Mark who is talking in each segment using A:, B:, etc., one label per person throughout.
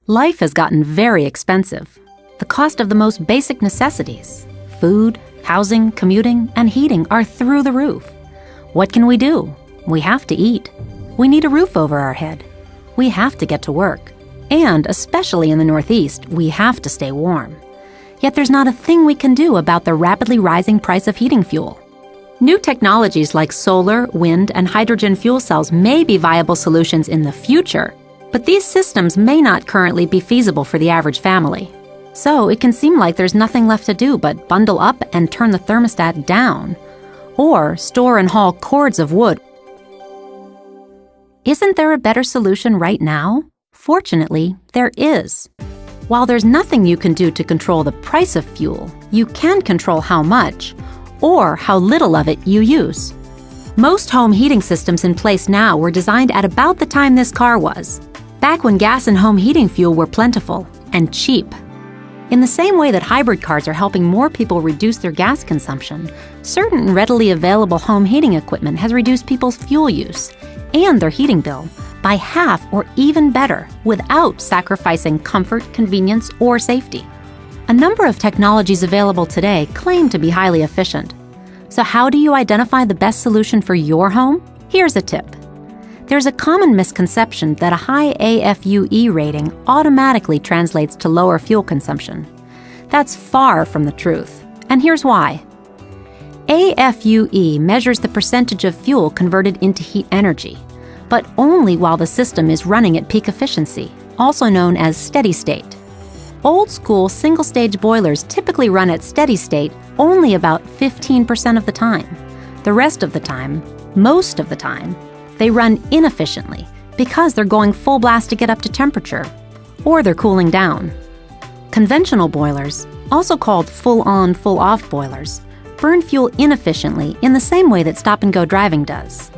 A: Life has gotten very expensive. The cost of the most basic necessities, food, housing, commuting, and heating are through the roof. What can we do? We have to eat. We need a roof over our head. We have to get to work. And, especially in the Northeast, we have to stay warm. Yet there's not a thing we can do about the rapidly rising price of heating fuel. New technologies like solar, wind, and hydrogen fuel cells may be viable solutions in the future, but these systems may not currently be feasible for the average family. So it can seem like there's nothing left to do but bundle up and turn the thermostat down, or store and haul cords of wood. Isn't there a better solution right now? Fortunately, there is. While there's nothing you can do to control the price of fuel, you can control how much or how little of it you use. Most home heating systems in place now were designed at about the time this car was, back when gas and home heating fuel were plentiful and cheap. In the same way that hybrid cars are helping more people reduce their gas consumption, certain readily available home heating equipment has reduced people's fuel use and their heating bill by half or even better without sacrificing comfort, convenience, or safety. A number of technologies available today claim to be highly efficient. So how do you identify the best solution for your home? Here's a tip. There's a common misconception that a high AFUE rating automatically translates to lower fuel consumption. That's far from the truth, and here's why. AFUE measures the percentage of fuel converted into heat energy, but only while the system is running at peak efficiency, also known as steady state. Old-school single-stage boilers typically run at steady state only about 15% of the time. The rest of the time, most of the time, they run inefficiently because they're going full blast to get up to temperature, or they're cooling down. Conventional boilers, also called full-on, full-off boilers, burn fuel inefficiently in the same way that stop-and-go driving does.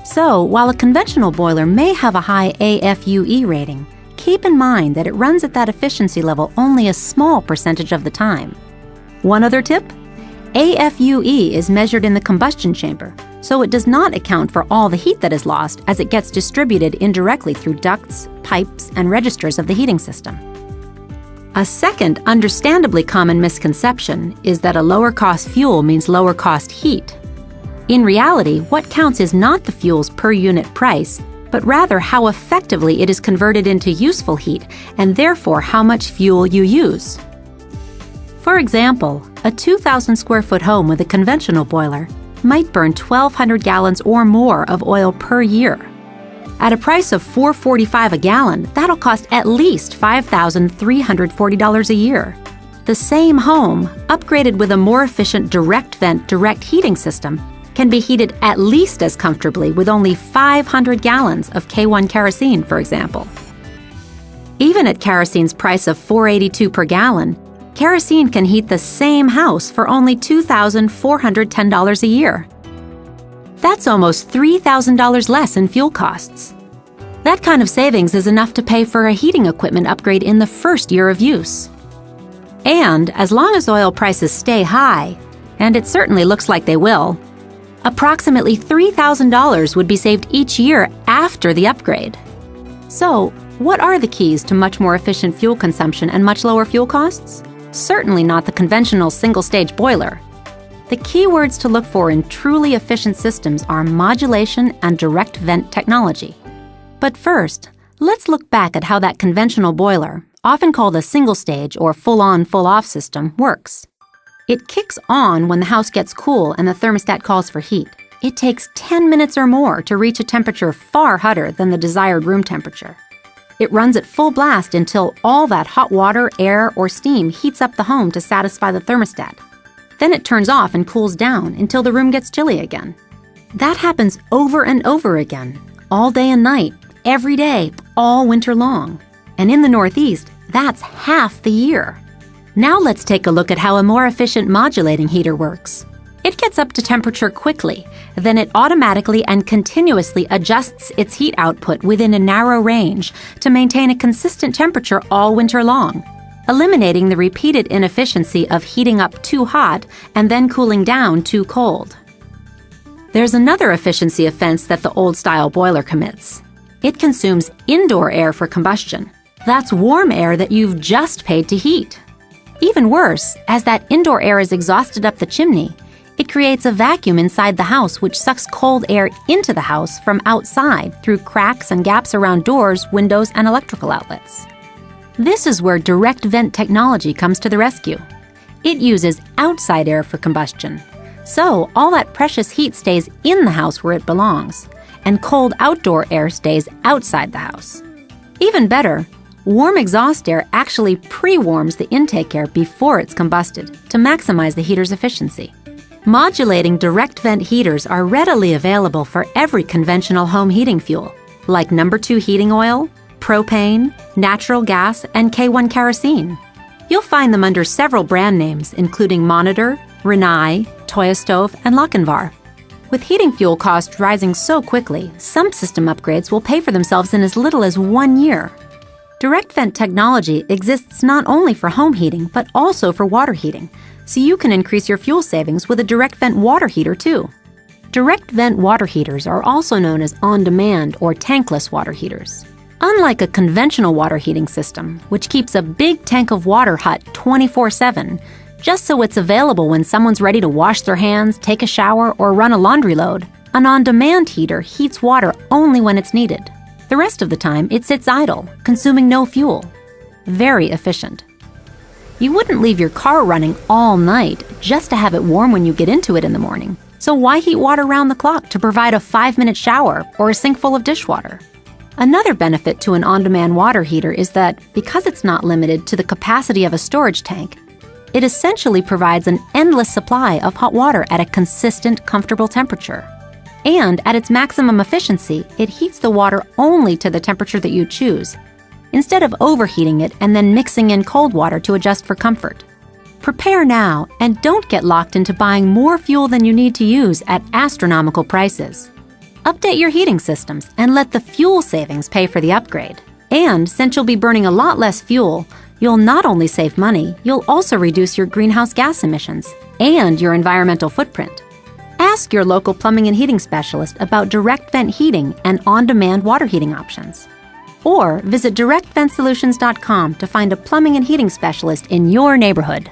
A: So, while a conventional boiler may have a high AFUE rating, keep in mind that it runs at that efficiency level only a small percentage of the time. One other tip? AFUE is measured in the combustion chamber, so it does not account for all the heat that is lost as it gets distributed indirectly through ducts, pipes, and registers of the heating system. A second, understandably common misconception is that a lower-cost fuel means lower-cost heat. In reality, what counts is not the fuel's per-unit price, but rather how effectively it is converted into useful heat and therefore how much fuel you use. For example, a 2,000 square foot home with a conventional boiler might burn 1,200 gallons or more of oil per year. At a price of $4.45 a gallon, that'll cost at least $5,340 a year. The same home, upgraded with a more efficient direct vent, direct heating system, can be heated at least as comfortably with only 500 gallons of K1 kerosene, for example. Even at kerosene's price of $4.82 per gallon, kerosene can heat the same house for only $2,410 a year. That's almost $3,000 less in fuel costs. That kind of savings is enough to pay for a heating equipment upgrade in the first year of use. And as long as oil prices stay high, and it certainly looks like they will, approximately $3,000 would be saved each year after the upgrade. So, what are the keys to much more efficient fuel consumption and much lower fuel costs? Certainly not the conventional single-stage boiler. The key words to look for in truly efficient systems are modulation and direct vent technology. But first, let's look back at how that conventional boiler, often called a single-stage or full-on, full-off system, works. It kicks on when the house gets cool and the thermostat calls for heat. It takes 10 minutes or more to reach a temperature far hotter than the desired room temperature. It runs at full blast until all that hot water, air, or steam heats up the home to satisfy the thermostat. Then it turns off and cools down until the room gets chilly again. That happens over and over again, all day and night, every day, all winter long. And in the Northeast, that's half the year. Now let's take a look at how a more efficient modulating heater works. It gets up to temperature quickly, then it automatically and continuously adjusts its heat output within a narrow range to maintain a consistent temperature all winter long, eliminating the repeated inefficiency of heating up too hot and then cooling down too cold. There's another efficiency offense that the old-style boiler commits. It consumes indoor air for combustion. That's warm air that you've just paid to heat. Even worse, as that indoor air is exhausted up the chimney, it creates a vacuum inside the house which sucks cold air into the house from outside through cracks and gaps around doors, windows, and electrical outlets. This is where direct vent technology comes to the rescue. It uses outside air for combustion, so all that precious heat stays in the house where it belongs, and cold outdoor air stays outside the house. Even better, warm exhaust air actually pre-warms the intake air before it's combusted to maximize the heater's efficiency. Modulating direct vent heaters are readily available for every conventional home heating fuel, like No. 2 heating oil, propane, natural gas, and K1 kerosene. You'll find them under several brand names, including Monitor, Rinnai, Toya Stove, and Lochinvar. With heating fuel costs rising so quickly, some system upgrades will pay for themselves in as little as 1 year. Direct vent technology exists not only for home heating, but also for water heating, so you can increase your fuel savings with a direct vent water heater too. Direct vent water heaters are also known as on-demand or tankless water heaters. Unlike a conventional water heating system, which keeps a big tank of water hot 24/7, just so it's available when someone's ready to wash their hands, take a shower, or run a laundry load, an on-demand heater heats water only when it's needed. The rest of the time, it sits idle, consuming no fuel. Very efficient. You wouldn't leave your car running all night just to have it warm when you get into it in the morning. So why heat water round the clock to provide a 5-minute shower or a sink full of dishwater? Another benefit to an on-demand water heater is that, because it's not limited to the capacity of a storage tank, it essentially provides an endless supply of hot water at a consistent, comfortable temperature. And at its maximum efficiency, it heats the water only to the temperature that you choose, instead of overheating it and then mixing in cold water to adjust for comfort. Prepare now and don't get locked into buying more fuel than you need to use at astronomical prices. Update your heating systems and let the fuel savings pay for the upgrade. And since you'll be burning a lot less fuel, you'll not only save money, you'll also reduce your greenhouse gas emissions and your environmental footprint. Ask your local plumbing and heating specialist about direct vent heating and on-demand water heating options. Or visit directventsolutions.com to find a plumbing and heating specialist in your neighborhood.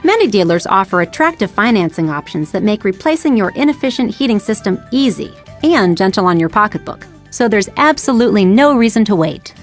A: Many dealers offer attractive financing options that make replacing your inefficient heating system easy and gentle on your pocketbook, so there's absolutely no reason to wait.